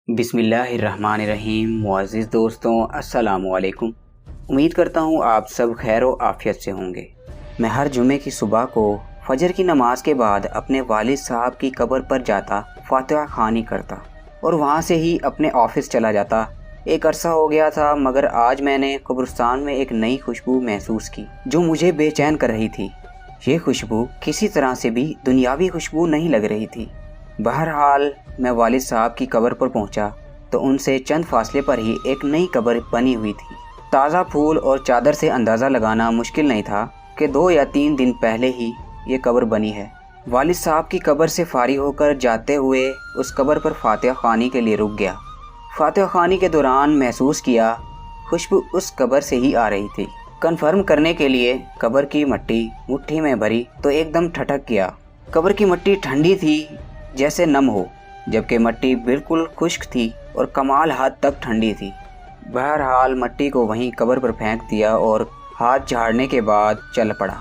बिस्मिल्लाहिर्रहमानिर्रहीम। मुअज़्ज़िज़ दोस्तों, अस्सलामु अलैकुम। उम्मीद करता हूँ आप सब खैर व आफ़ियत से होंगे। मैं हर जुमे की सुबह को फजर की नमाज के बाद अपने वालिद साहब की कब्र पर जाता, फातिहा ख़्वानी करता और वहाँ से ही अपने ऑफ़िस चला जाता। एक अरसा हो गया था, मगर आज मैंने कब्रिस्तान में एक नई खुशबू महसूस की जो मुझे बेचैन कर रही थी। ये खुशबू किसी तरह से भी दुनियावी खुशबू नहीं लग रही थी। बहरहाल मैं वालिद साहब की कब्र पर पहुंचा तो उनसे चंद फासले पर ही एक नई कब्र बनी हुई थी। ताज़ा फूल और चादर से अंदाज़ा लगाना मुश्किल नहीं था कि 2 या 3 दिन पहले ही ये कब्र बनी है। वालिद साहब की कब्र से फारिग होकर जाते हुए उस कब्र पर फातिहा ख़्वानी के लिए रुक गया। फातिहा ख़्वानी के दौरान महसूस किया खुशबू उस कब्र से ही आ रही थी। कन्फर्म करने के लिए कब्र की मिट्टी मुट्ठी में भरी तो एकदम ठठक गया। कब्र की मिट्टी ठंडी थी जैसे नम हो, जबकि मिट्टी बिल्कुल खुश्क थी और कमाल हद तक ठंडी थी। बहरहाल मिट्टी को वहीं कब्र पर फेंक दिया और हाथ झाड़ने के बाद चल पड़ा।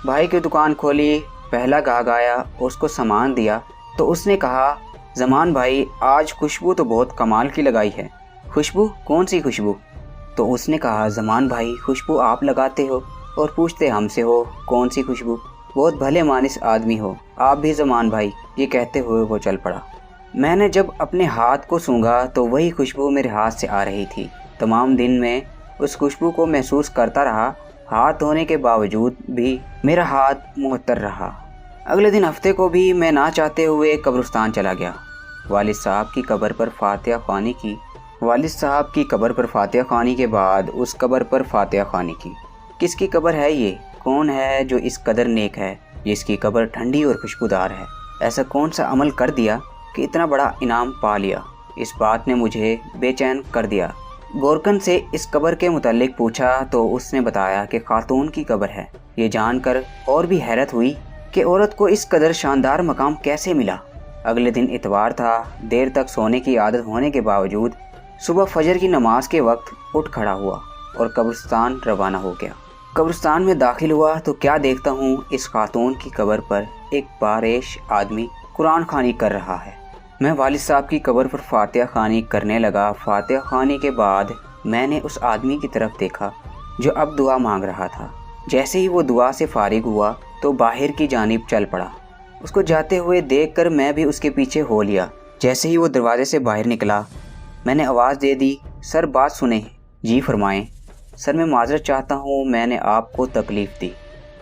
भाई की दुकान खोली, पहला गाहक आया, उसको सामान दिया तो उसने कहा, ज़मान भाई आज खुशबू तो बहुत कमाल की लगाई है। खुशबू? कौन सी खुशबू? तो उसने कहा, ज़मान भाई खुशबू आप लगाते हो और पूछते हमसे हो कौन सी खुशबू। बहुत भले मानिस आदमी हो आप भी ज़मान भाई। ये कहते हुए वो चल पड़ा। मैंने जब अपने हाथ को सूंघा तो वही खुशबू मेरे हाथ से आ रही थी। तमाम दिन में उस खुशबू को महसूस करता रहा। हाथ धोने के बावजूद भी मेरा हाथ मुअत्तर रहा। अगले दिन हफ्ते को भी मैं ना चाहते हुए कब्रिस्तान चला गया। वालिद साहब की कब्र पर फातिहा ख़्वानी की। वालिद साहब की कब्र पर फातिहा ख़्वानी के बाद उस कब्र पर फातिहा ख़्वानी की। किसकी कब्र है ये? कौन है जो इस कदर नेक है, जिसकी कब्र ठंडी और खुशबूदार है? ऐसा कौन सा अमल कर दिया कि इतना बड़ा इनाम पा लिया? इस बात ने मुझे बेचैन कर दिया। गोरकन से इस कब्र के मुतालिक पूछा तो उसने बताया कि खातून की कब्र है। ये जानकर और भी हैरत हुई कि औरत को इस कदर शानदार मकाम कैसे मिला। अगले दिन इतवार था। देर तक सोने की आदत होने के बावजूद सुबह फजर की नमाज के वक्त उठ खड़ा हुआ और कब्रिस्तान रवाना हो गया। कब्रिस्तान में दाखिल हुआ तो क्या देखता हूँ, इस खातून की कब्र पर एक बारेश आदमी कुरान ख़्वानी कर रहा है। मैं वालिद साहब की कब्र पर फातिहा ख़्वानी करने लगा। फातिहा ख़्वानी के बाद मैंने उस आदमी की तरफ देखा जो अब दुआ मांग रहा था। जैसे ही वो दुआ से फारिग हुआ तो बाहर की जानिब चल पड़ा। उसको जाते हुए देखकर मैं भी उसके पीछे हो लिया। जैसे ही वो दरवाजे से बाहर निकला मैंने आवाज़ दे दी, सर बात सुने। जी फरमाएं। सर मैं माजरत चाहता हूँ, मैंने आपको तकलीफ़ दी,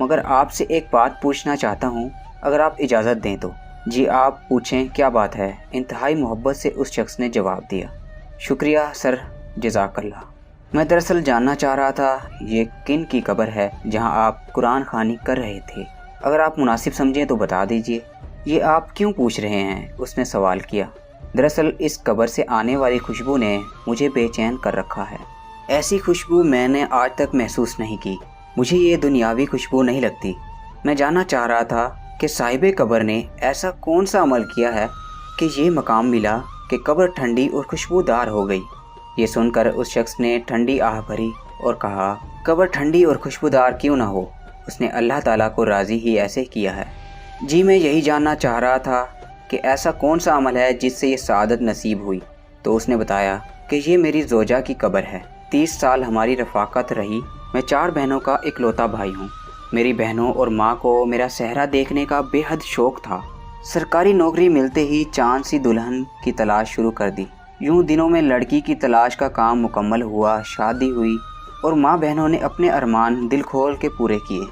मगर आपसे एक बात पूछना चाहता हूँ अगर आप इजाज़त दें तो। जी आप पूछें, क्या बात है? इंतहाई मोहब्बत से उस शख्स ने जवाब दिया। शुक्रिया सर, जज़ाकल्लाह। मैं दरअसल जानना चाह रहा था ये किन की कब्र है जहाँ आप कुरान ख़्वानी कर रहे थे। अगर आप मुनासिब समझें तो बता दीजिए। ये आप क्यों पूछ रहे हैं? उसने सवाल किया। दरअसल इस कब्र से आने वाली खुशबू ने मुझे बेचैन कर रखा है। ऐसी खुशबू मैंने आज तक महसूस नहीं की। मुझे ये दुनियावी खुशबू नहीं लगती। मैं जानना चाह रहा था कि साहिबे कब्र ने ऐसा कौन सा अमल किया है कि ये मकाम मिला कि कब्र ठंडी और खुशबूदार हो गई। ये सुनकर उस शख्स ने ठंडी आह भरी और कहा, कब्र ठंडी और खुशबूदार क्यों ना हो, उसने अल्लाह ताला को राज़ी ही ऐसे किया है। जी मैं यही जानना चाह रहा था कि ऐसा कौन सा अमल है जिससे ये सआदत नसीब हुई। तो उसने बताया कि ये मेरी ज़ोजा की कब्र है। 30 साल हमारी रफ़ाकत रही। मैं 4 बहनों का इकलौता भाई हूँ। मेरी बहनों और माँ को मेरा सेहरा देखने का बेहद शौक़ था। सरकारी नौकरी मिलते ही चाँद सी दुल्हन की तलाश शुरू कर दी। यूँ दिनों में लड़की की तलाश का काम मुकम्मल हुआ, शादी हुई और माँ बहनों ने अपने अरमान दिल खोल के पूरे किए।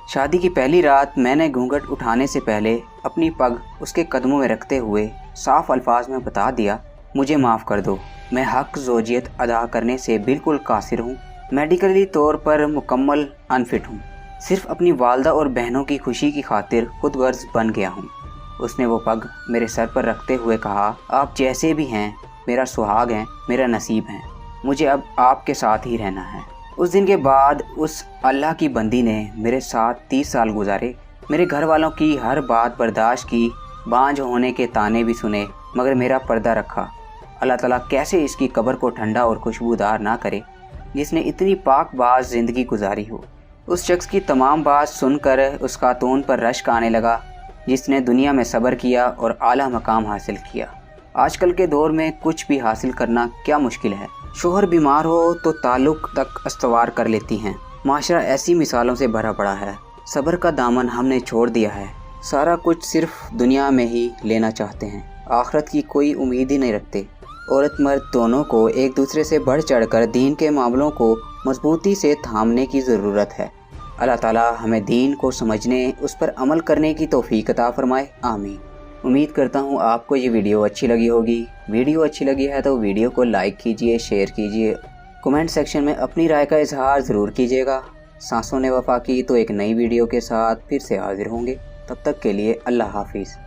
शादी की पहली रात मैंने घूंघट उठाने से पहले अपनी पग उसके कदमों में रखते हुए साफ अल्फाज में बता दिया, मुझे माफ़ कर दो, मैं हक़ ज़ौजियत अदा करने से बिल्कुल कासिर हूँ। मेडिकली तौर पर मुकम्मल अनफिट हूँ। सिर्फ़ अपनी वालदा और बहनों की खुशी की खातिर खुद गर्ज बन गया हूँ। उसने वो पग मेरे सर पर रखते हुए कहा, आप जैसे भी हैं मेरा सुहाग हैं, मेरा नसीब हैं। मुझे अब आपके साथ ही रहना है। उस दिन के बाद उस अल्लाह की बंदी ने मेरे साथ 30 साल गुजारे। मेरे घर वालों की हर बात बर्दाश्त की, बांझ होने के ताने भी सुने, मगर मेरा पर्दा रखा। अल्लाह ताला कैसे इसकी कब्र को ठंडा और खुशबूदार ना करे जिसने इतनी पाकबाज ज़िंदगी गुजारी हो। उस शख्स की तमाम बात सुनकर उस खातून पर रश्क आने लगा जिसने दुनिया में सब्र किया और आला मकाम हासिल किया। آج کل کے دور میں کچھ بھی حاصل کرنا کیا مشکل ہے۔ شوہر بیمار ہو تو تعلق تک استوار کر لیتی ہیں۔ معاشرہ ایسی مثالوں سے بھرا پڑا ہے۔ صبر کا دامن ہم نے چھوڑ دیا ہے، سارا کچھ صرف دنیا میں ہی لینا چاہتے ہیں، آخرت کی کوئی امید ہی نہیں رکھتے۔ عورت مرد دونوں کو ایک دوسرے سے بڑھ چڑھ کر دین کے معاملوں کو مضبوطی سے تھامنے کی ضرورت ہے۔ اللہ تعالی ہمیں دین کو سمجھنے، اس پر عمل کرنے کی توفیق عطا فرمائے، آمین۔ امید کرتا ہوں آپ کو یہ ویڈیو اچھی لگی ہوگی۔ ویڈیو اچھی لگی ہے تو ویڈیو کو لائک کیجئے، شیئر کیجئے، کمنٹ سیکشن میں اپنی رائے کا اظہار ضرور کیجئے گا۔ سانسوں نے وفا کی تو ایک نئی ویڈیو کے ساتھ پھر سے حاضر ہوں گے، تب تک کے لیے اللہ حافظ۔